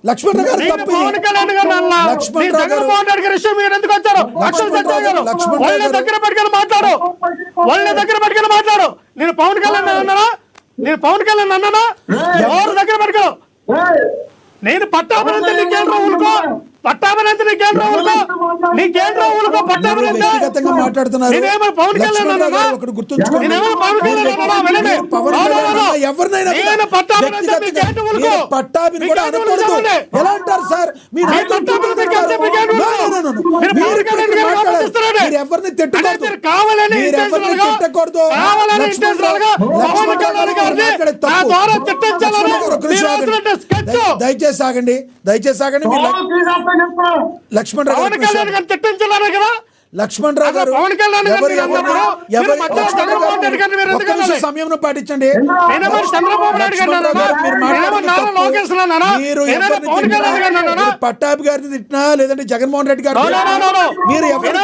లక్ష్మణ్ గారు పవన్ కళ్యాణ్ గారు జగన్మోహన్ రెడ్డి గారి విషయం మీరు ఎందుకు వచ్చారు? వాళ్ళ దగ్గర పట్టుకెళ్ళి మాట్లాడు, వాళ్ళ దగ్గర పట్టుకెళ్ళి మాట్లాడు. నేను పవన్ కళ్యాణ్ అన్నానా? నేను పవన్ కళ్యాణ్ అన్నానా? ఎవరి దగ్గర పట్టుకెళ్ళు. నేను పట్టాభినందన నీకేంద్ర ఊరుకో, పట్టాభినందన నీకేంద్ర ఊరుకో, నీకేంద్ర ఊరుకో పట్టాభినందన. నేనేమో పవన్ కళ్యాణ్ అన్నానా? నేనేమో పవన్ కళ్యాణ్ అన్నానా? వినండి, నేను పట్టాభినందన నీకేంద్ర ఊరుకో. ఎలా అంటారు సార్? ఎవరిని తిట్టకూడదు, కావాలని తిట్టకూడదు. దయచేసి ఆగండి, దయచేసి ఆగండి. లక్ష్మణ్ రావు తిట్టించాలనే కదా లక్ష్మణ్ రావు గారు సమయం పాటించండి. పట్టాభి గారిని తిట్టినా లేదంటే జగన్మోహన్ రెడ్డి గారు మీరు ఎవరు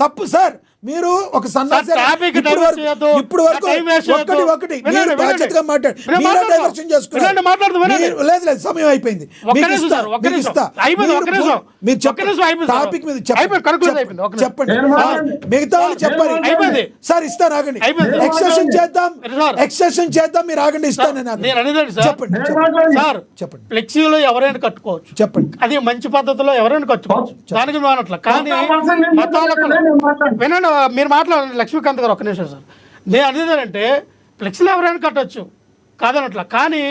తప్పు సార్. మీరు ఒక సన్నాసి ఇప్పుడు వరకు ఒకటి మీరు బాధ్యతగా మాట్లాడు, మీరే డైవర్షన్ చేసుకున్నారు. లేదు లేదు, సమయం అయిపోయింది. మీరు టాపిక్ మీద చెప్పండి, మిగతా వాళ్ళు చెప్పాలి సార్. ఇస్తాను, ఆగండి. ఎక్సెషన్ చేద్దాం, మీరు ఆగండి. ఇస్తాను, చెప్పండి చెప్పండి. ఫ్లెక్సీలో ఎవరైనా కట్టుకోవచ్చు, చెప్పండి. అది మంచి పద్ధతిలో ఎవరైనా కట్టుకోవచ్చు, దానికి మానట్ల. కానీ మతాలకు వినండి, మీరు మాట్లాడండి. లక్ష్మీకాంత్ గారు ఒక్క నిమిషం సార్. నేను అనేదంటే ఫ్లెక్సీలు ఎవరైనా కట్టవచ్చు కాదనట్ల, కానీ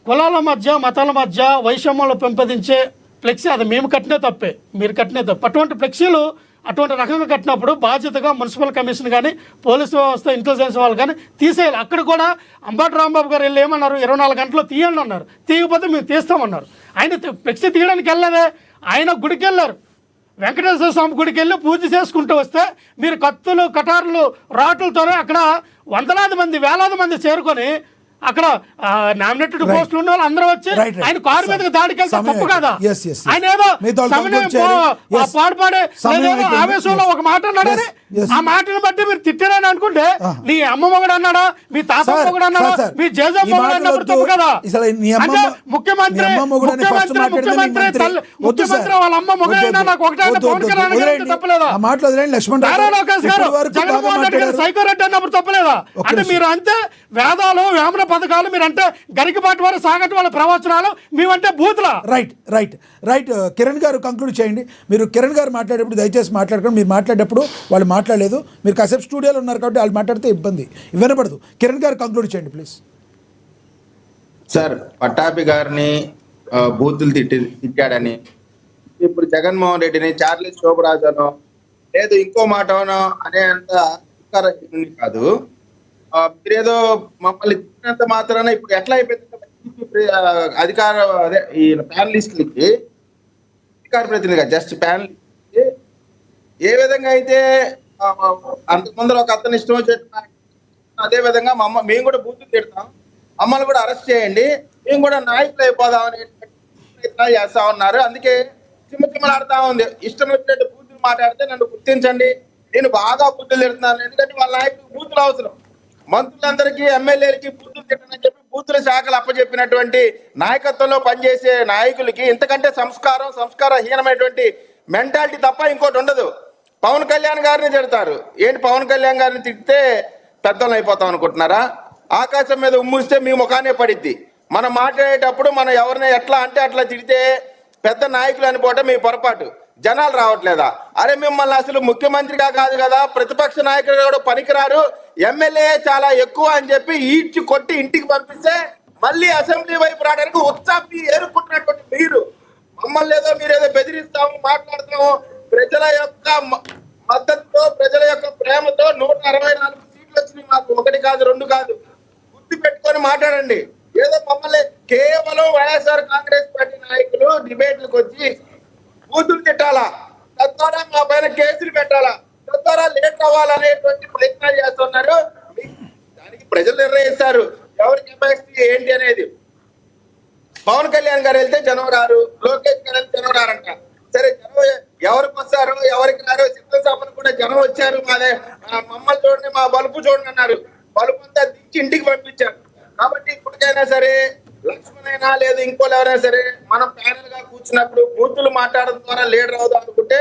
కులాల మధ్య మతాల మధ్య వైషమ్యంలో పెంపొందించే ఫ్లెక్సీ అది మేము కట్టినే తప్పే, మీరు కట్టినే తప్పు. అటువంటి ఫ్లెక్సీలు అటువంటి రకంగా కట్టినప్పుడు బాధ్యతగా మున్సిపల్ కమిషన్ కానీ పోలీసు వ్యవస్థ ఇంటెలిజెన్స్ వాళ్ళు కానీ తీసేయాలి. అక్కడ కూడా అంబటి రాంబాబు గారు వెళ్ళి ఏమన్నారు, 24 గంటల్లో తీయండి అన్నారు. తీయకపోతే మేము తీస్తామన్నారు. ఆయన ఫ్లెక్సీ తీయడానికి వెళ్ళలేదే, ఆయన గుడికి వెళ్ళారు. వెంకటేశ్వర స్వామి గుడికి వెళ్ళి పూజ చేసుకుంటూ వస్తే మీరు కత్తులు కటార్లు రాట్లతోనే అక్కడ వందలాది మంది వేలాది మంది చేరుకొని అక్కడ నామినేటెడ్ పోస్టులు ఉన్న వాళ్ళు అందరూ వచ్చి ఆయన కారు మీదకి దాడికి వెళ్తే తప్పు కదా? ఆయన ఏదో పాడుపాడే ఆవేశంలో ఒక మాట అన్నాడని ఆ మాటను బట్టి మీరు తిట్టారని అనుకుంటే నీ అమ్మమ్మ కూడా అన్నాడా, మీ తాత కూడా అన్నాడా, మీ జేజమ్మ కూడా అన్నప్పుడు తప్పు కదా? ముఖ్యమంత్రి వాళ్ళ అమ్మ మొగైనా నాకు ఒకటే పవన్ కళ్యాణ్ తప్పలేదా? లోకేష్ గారు జగన్మోహన్ రెడ్డి గారు సైకో రెడ్డి అన్నప్పుడు తప్పలేదా? అంటే మీరు అంతే వేదాలు వేమన పథకాలు, మీరంటే గరికపాటి వారు సాగటి వాళ్ళ ప్రవచనాలు, మేమంటే బూతులా. రైట్ కిరణ్ గారు కంక్లూడ్ చేయండి. మీరు కిరణ్ గారు మాట్లాడేటప్పుడు దయచేసి మాట్లాడుకోండి. మీరు మాట్లాడేటప్పుడు వాళ్ళు మాట్లాడలేదు, మీరు కాసేపు స్టూడియోలో ఉన్నారు కాబట్టి వాళ్ళు మాట్లాడితే ఇబ్బంది వినపడదు. కిరణ్ గారు కంక్లూడ్ చేయండి ప్లీజ్. సార్, పట్టాభి గారిని బూతులు తిట్టాడని ఇప్పుడు జగన్మోహన్ రెడ్డిని చార్లెస్ శోభరాజు అనో లేదు ఇంకో మాట అనో అనే అంత కాదు. మీరేదో మమ్మల్ని తిట్టినంత మాత్రాన ఇప్పుడు ఎట్లా అయిపోయింది అధికార అదే ఈ ప్యానలిస్టులకి అధికార ప్రతినిధిగా జస్ట్ ప్యానలిస్ట్ ఏ విధంగా అయితే అంతకుముందు ఒక అతను ఇష్టం వచ్చేట అదే విధంగా మేము కూడా బూతులు తిడతాం, మమ్మల్ని కూడా అరెస్ట్ చేయండి, మేము కూడా నాయకులు అయిపోదాం అనే ప్రయత్నాలు చేస్తా ఉన్నారు. అందుకే చిమ్మచిమ్మలాడుతా ఉంది. ఇష్టం వచ్చినట్టు బూతులు మాట్లాడితే నన్ను గుర్తించండి, నేను బాగా బూతులు తిడుతున్నాను. ఎందుకంటే వాళ్ళ నాయకుడికి బూతులు అవసరం. మంత్రులందరికీ ఎమ్మెల్యేలకి బూతులు తిట్టనని చెప్పి బూతుల శాఖలు అప్పచెప్పినటువంటి నాయకత్వంలో పనిచేసే నాయకులకి ఇంతకంటే సంస్కారహీనమైనటువంటి మెంటాలిటీ తప్ప ఇంకోటి ఉండదు. పవన్ కళ్యాణ్ గారిని తిడతారు. ఏంటి పవన్ కళ్యాణ్ గారిని తిడితే పెద్దలు అయిపోతాం అనుకుంటున్నారా? ఆకాశం మీద ఉమ్మూస్తే మీ ముఖానే పడిద్ది. మనం మాట్లాడేటప్పుడు మనం ఎవరిని ఎట్లా అంటే అట్లా తిడితే పెద్ద నాయకులు అనిపోవటం మీ పొరపాటు. జనాలు రావట్లేదా? అరే మిమ్మల్ని అసలు ముఖ్యమంత్రిగా కాదు కదా, ప్రతిపక్ష నాయకులుగా కూడా పనికిరారు, ఎమ్మెల్యే చాలా ఎక్కువ అని చెప్పి ఈడ్చి కొట్టి ఇంటికి పంపిస్తే మళ్ళీ అసెంబ్లీ వైపు రావడానికి ఉత్సాహి ఏరుకుంటున్నటువంటి మీరు మమ్మల్ని ఏదో మీరేదో బెదిరిస్తాము మాట్లాడుతాము. ప్రజల యొక్క మద్దతుతో ప్రజల యొక్క ప్రేమతో 164 సీట్లు వచ్చినాయి మాకు, 1 కాదు 2 కాదు. గుర్తు పెట్టుకొని మాట్లాడండి. ఏదో మమ్మల్ని కేవలం వైఎస్ఆర్ కాంగ్రెస్ పార్టీ నాయకులు డిబేట్లకు వచ్చి బూతులు తిట్టాలా, తద్వారా మా పైన కేసులు పెట్టాలా, తద్వారా లేట్ అవ్వాలనేటువంటి ప్రయత్నాలు చేస్తున్నారు. దానికి ప్రజలు నిర్ణయిస్తారు ఎవరి కెపాసిటీ ఏంటి అనేది. పవన్ కళ్యాణ్ గారు వెళ్తే జనం రారు, లోకేష్ గారు వెళ్తే జనం రారంట. సరే జనం ఎవరికి వస్తారు ఎవరికి రారు? సిద్ధసభను కూడా జనం వచ్చారు, మమ్మల్ని చూడండి మా బలుపు చూడండి అన్నారు. బలుపు అంతా దించి ఇంటికి పంపించారు. కాబట్టి ఇప్పటికైనా సరే లక్ష్మణ్ అయినా లేదు ఇంకోళ్ళు ఎవరైనా సరే మనం ప్యానల్ గా కూర్చున్నప్పుడు బూతులు మాట్లాడడం ద్వారా లీడర్ అవుదాం అనుకుంటే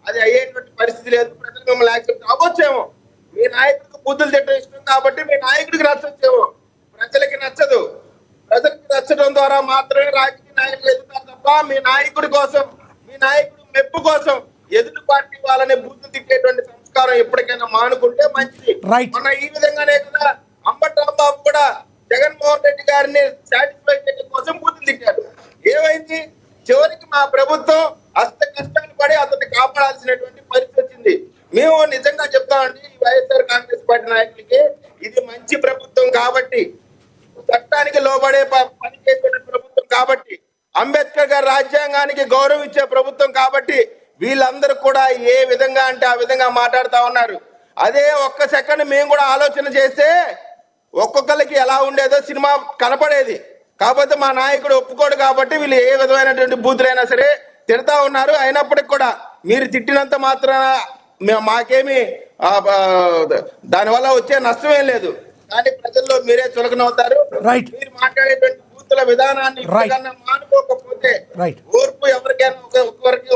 అది అయ్యేటువంటి పరిస్థితి లేదు. ప్రజలు మిమ్మల్ని యాక్సెప్ట్ అవ్వచ్చేమో, మీ నాయకుడికి బూతులు తిట్టడం ఇష్టం కాబట్టి మీ నాయకుడికి నచ్చొచ్చేమో, ప్రజలకి నచ్చదు. ప్రజలకు నచ్చడం ద్వారా మాత్రమే రాజకీయ నాయకులు ఎదుగుతారు తప్ప మీ నాయకుడి కోసం, మీ నాయకుడి మెప్పు కోసం ఎదుటి పార్టీ వాళ్ళని బూతులు తిట్టేటువంటి సంస్కారం ఎప్పటికైనా మానుకుంటే మంచిది. మన ఈ విధంగానే కదా అంబటి రాంబాబు కూడా జగన్మోహన్ రెడ్డి గారిని సాటిస్ఫై చేయడం కోసం బూతులు తిట్టాడు. ఏమైంది? చివరికి మా ప్రభుత్వం అస్త కష్టాలు పడి అతన్ని కాపాడాల్సినటువంటి పరిస్థితి వచ్చింది. మేము నిజంగా చెప్తామండి, ఈ వైఎస్ఆర్ కాంగ్రెస్ పార్టీ నాయకులకి ఇది మంచి ప్రభుత్వం కాబట్టి, చట్టానికి లోబడే పని చేసే ప్రభుత్వం కాబట్టి, అంబేద్కర్ గారి రాజ్యాంగానికి గౌరవం ఇచ్చే ప్రభుత్వం కాబట్టి వీళ్ళందరూ కూడా ఏ విధంగా అంటే ఆ విధంగా మాట్లాడుతా ఉన్నారు. అదే ఒక్క సెకండ్ మేము కూడా ఆలోచన చేస్తే ఒక్కొక్కరికి ఎలా ఉండేదో సినిమా కనపడేది. కాకపోతే మా నాయకుడు ఒప్పుకోడు కాబట్టి వీళ్ళు ఏ విధమైనటువంటి బూతులైనా సరే తిడతా ఉన్నారు. అయినప్పటికి కూడా మీరు తిట్టినంత మాత్రాన మాకేమి దానివల్ల వచ్చే నష్టమేం లేదు. కానీ ప్రజల్లో మీరే చులకనవుతారు. మీరు మాట్లాడేటువంటి బూతుల విధానాన్ని మానుకోకపోతే ఓర్పు ఎవరికైనా ఒక్కొక్కరికి.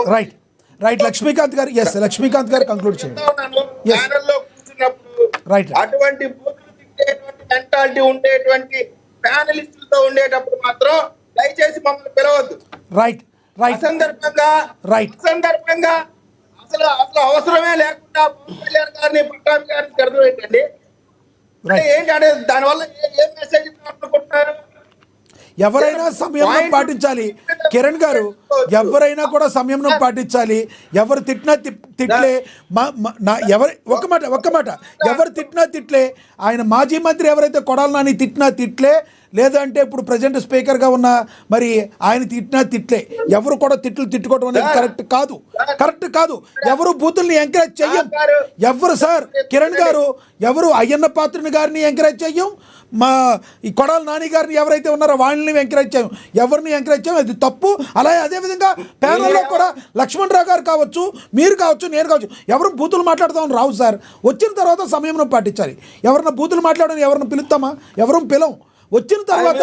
రైట్ లక్ష్మీకాంత్ గారు, ఎస్ లక్ష్మీకాంత్ గారు కంక్లూడ్ చేయండి. ప్యానెల్లో కూర్చున్నప్పుడు అటువంటి బూతులు తిట్టేటువంటి మెంటాలిటీ ఉండేటువంటి ప్యానలిస్టులతో ఉండేటప్పుడు మాత్రం దయచేసి మమ్మల్ని పిలవద్దు. సందర్భంగా అసలు అవసరమే లేకుండా పవన్ కళ్యాణ్ గారిని పట్టాభి గారిని తిరగడం ఏంటండి? ఏంటి అంటే దానివల్ల ఏం మెసేజ్ అనుకుంటున్నారు? ఎవరైనా సంయమనం పాటించాలి కిరణ్ గారు, ఎవరైనా కూడా సంయమనం పాటించాలి. ఎవరు తిట్టినా తిట్లే, ఒక్క మాట ఎవరు తిట్టినా తిట్లే. ఆయన మాజీ మంత్రి ఎవరైతే కొడాలి నాని తిట్టినా తిట్లే, లేదంటే ఇప్పుడు ప్రజెంట్ స్పీకర్గా ఉన్న మరి ఆయన తిట్టినా తిట్లే. ఎవరు కూడా తిట్టుకోవడం అనేది కరెక్ట్ కాదు. ఎవరు బూతుల్ని ఎంకరేజ్ చెయ్యం. ఎవరు సార్ కిరణ్ గారు, ఎవరు అయ్యన్న పాత్రుని గారిని ఎంకరేజ్ చెయ్యం, మా ఈ కొడాలి నాని గారిని ఎవరైతే ఉన్నారో వాళ్ళని ఎంకరేజ్ చేయం, ఎవరిని ఎంకరేజ్ చేయం. అది తప్పు. అలాగే అదేవిధంగా ప్యానల్లో కూడా లక్ష్మణ్ రావు గారు కావచ్చు, మీరు కావచ్చు, నేను కావచ్చు, ఎవరు బూతులు మాట్లాడతామని రావు సార్. వచ్చిన తర్వాత సమయంలో పాటించాలి. ఎవరన్నా బూతులు మాట్లాడని ఎవరిని పిలుస్తామా? ఎవరు పిలవం. వచ్చిన తర్వాత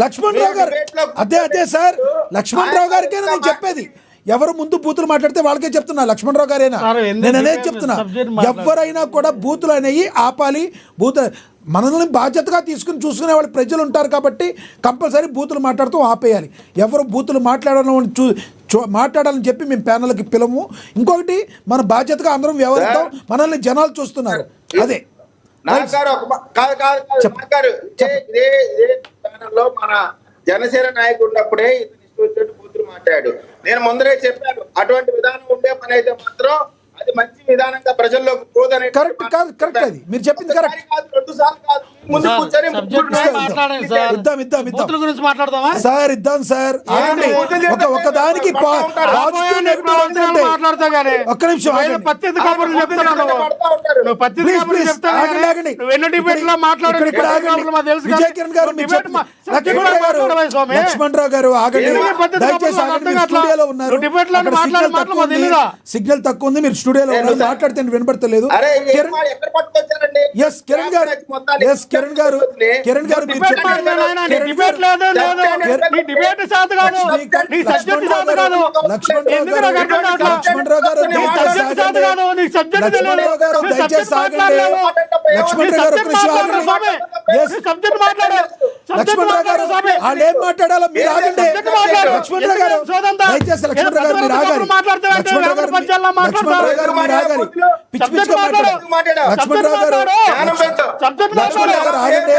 లక్ష్మణ్ రావు గారు, అదే సార్ లక్ష్మణ్ రావు గారికైనా నేను చెప్పేది, ఎవరు ముందు బూతులు మాట్లాడితే వాళ్ళకే చెప్తున్నా. లక్ష్మణ్ రావు గారేనా, నేను అనేది చెప్తున్నా. ఎవరైనా కూడా బూతులు అనేవి ఆపాలి. మనల్ని బాధ్యతగా తీసుకుని చూసుకునే వాళ్ళు ప్రజలు ఉంటారు కాబట్టి కంపల్సరీ బూతులు మాట్లాడుతూ ఆపేయాలి. ఎవరు బూతులు మాట్లాడాలని చెప్పి మేము ప్యానల్కి పిలము. ఇంకొకటి, మన బాధ్యతగా అందరం వ్యవహరిస్తాం. మనల్ని జనాలు చూస్తున్నారు. అదే మన జనసేన నాయకుడు ఉన్నప్పుడే ఇతను బూతులు మాట్లాడు. నేను ముందరే చెప్పాను, అటువంటి విధానం ఉండే పని అయితే మాత్రం అది మంచి విధానంగా ప్రజల్లోకి పోదని. కరెక్ట్ అది మీరు చెప్పింది కరెక్ట్. ఇద్దాం సార్. ఒకదానికి ఒక్క నిమిషం విజయ్ కిరణ్ గారు, లక్ష్మణ్ రావు గారు ఆగండి, దయచేసి ఆగండి. స్టూడియోలో ఉన్నారు, సిగ్నల్ తక్కువ ఉంది, మీరు స్టూడియోలో ఉన్నారు, మాట్లాడితే వినపడతలేదు. కిరణ్ గారు వాళ్ళు ఏం మాట్లాడాలో మీరు ఆగండి. లక్ష్మణ్ రావు గారు దయచేసి లక్ష్మణ్ రావు గారు మీరు ఆగాలి. లక్ష్మణ్ రావు గారు మీరు ఆగాలి. పిచ్చి పిచ్చిగా మాట్లాడారు. లక్ష్మణ్ రావు గారు ఆగండి.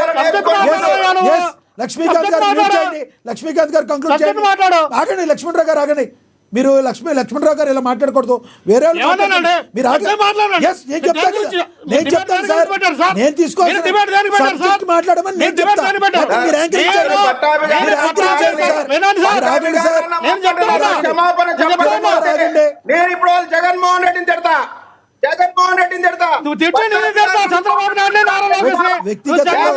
లక్ష్మీకాంత్ గారు కంక్లూడ్ చేయండి. ఆగండి లక్ష్మణ్ రావు గారు ఆగండి. మీరు లక్ష్మణ్ రావు గారు ఇలా మాట్లాడకూడదు. వేరే మీరు నేను చెప్తాను సార్, నేను తీసుకోవాలి మాట్లాడమని నేను చెప్తాను. మీరు యాంకరింగ్ చేయండి సార్. నేను ఇప్పుడు జగన్మోహన్ రెడ్డిని తిడతా, నువ్వు వ్యక్తిగతంగా